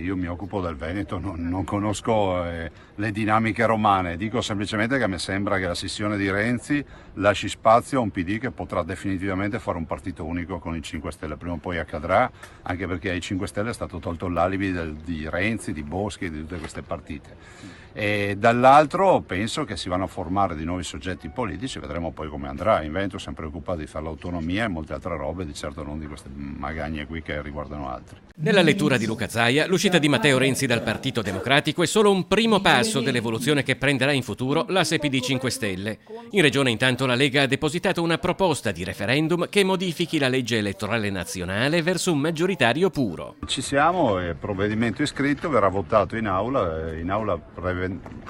io mi occupo del Veneto, non conosco le dinamiche romane, dico semplicemente che mi sembra che la scissione di Renzi lasci spazio a un PD che potrà definitivamente fare un partito unico con i 5 Stelle, prima o poi accadrà, anche perché ai 5 Stelle è stato tolto l'alibi di Renzi, di Boschi, di tutte queste partite. E dall'altro penso che si vanno a formare di nuovi soggetti politici, vedremo poi come andrà. In Veneto siamo preoccupati di fare l'autonomia e molte altre robe, di certo non di queste magagne qui che riguardano altri. Nella lettura di Luca Zaia, l'uscita di Matteo Renzi dal Partito Democratico è solo un primo passo dell'evoluzione che prenderà in futuro l'asse PD 5 Stelle. In Regione intanto la Lega ha depositato una proposta di referendum che modifichi la legge elettorale nazionale verso un maggioritario puro. Ci siamo, il provvedimento iscritto verrà votato in aula. In aula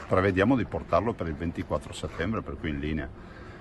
prevediamo di portarlo per il 24 settembre, per cui in linea.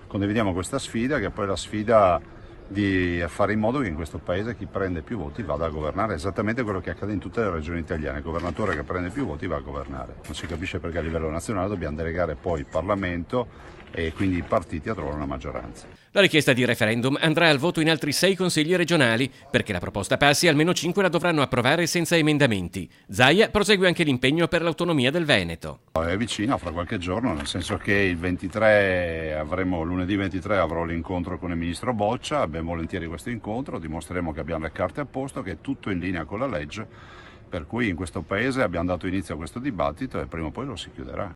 Condividiamo questa sfida, che è poi la sfida di fare in modo che in questo paese chi prende più voti vada a governare, esattamente quello che accade in tutte le regioni italiane. Il governatore che prende più voti va a governare. Non si capisce perché a livello nazionale dobbiamo delegare poi il Parlamento e quindi i partiti a trovare una maggioranza. La richiesta di referendum andrà al voto in altri 6 consigli regionali. Perché la proposta passi, almeno 5 la dovranno approvare senza emendamenti. Zaia prosegue anche l'impegno per l'autonomia del Veneto. È vicino, fra qualche giorno, nel senso che il 23 lunedì 23 avrò l'incontro con il ministro Boccia, abbiamo volentieri questo incontro, dimostreremo che abbiamo le carte a posto, che è tutto in linea con la legge, per cui in questo paese abbiamo dato inizio a questo dibattito e prima o poi lo si chiuderà.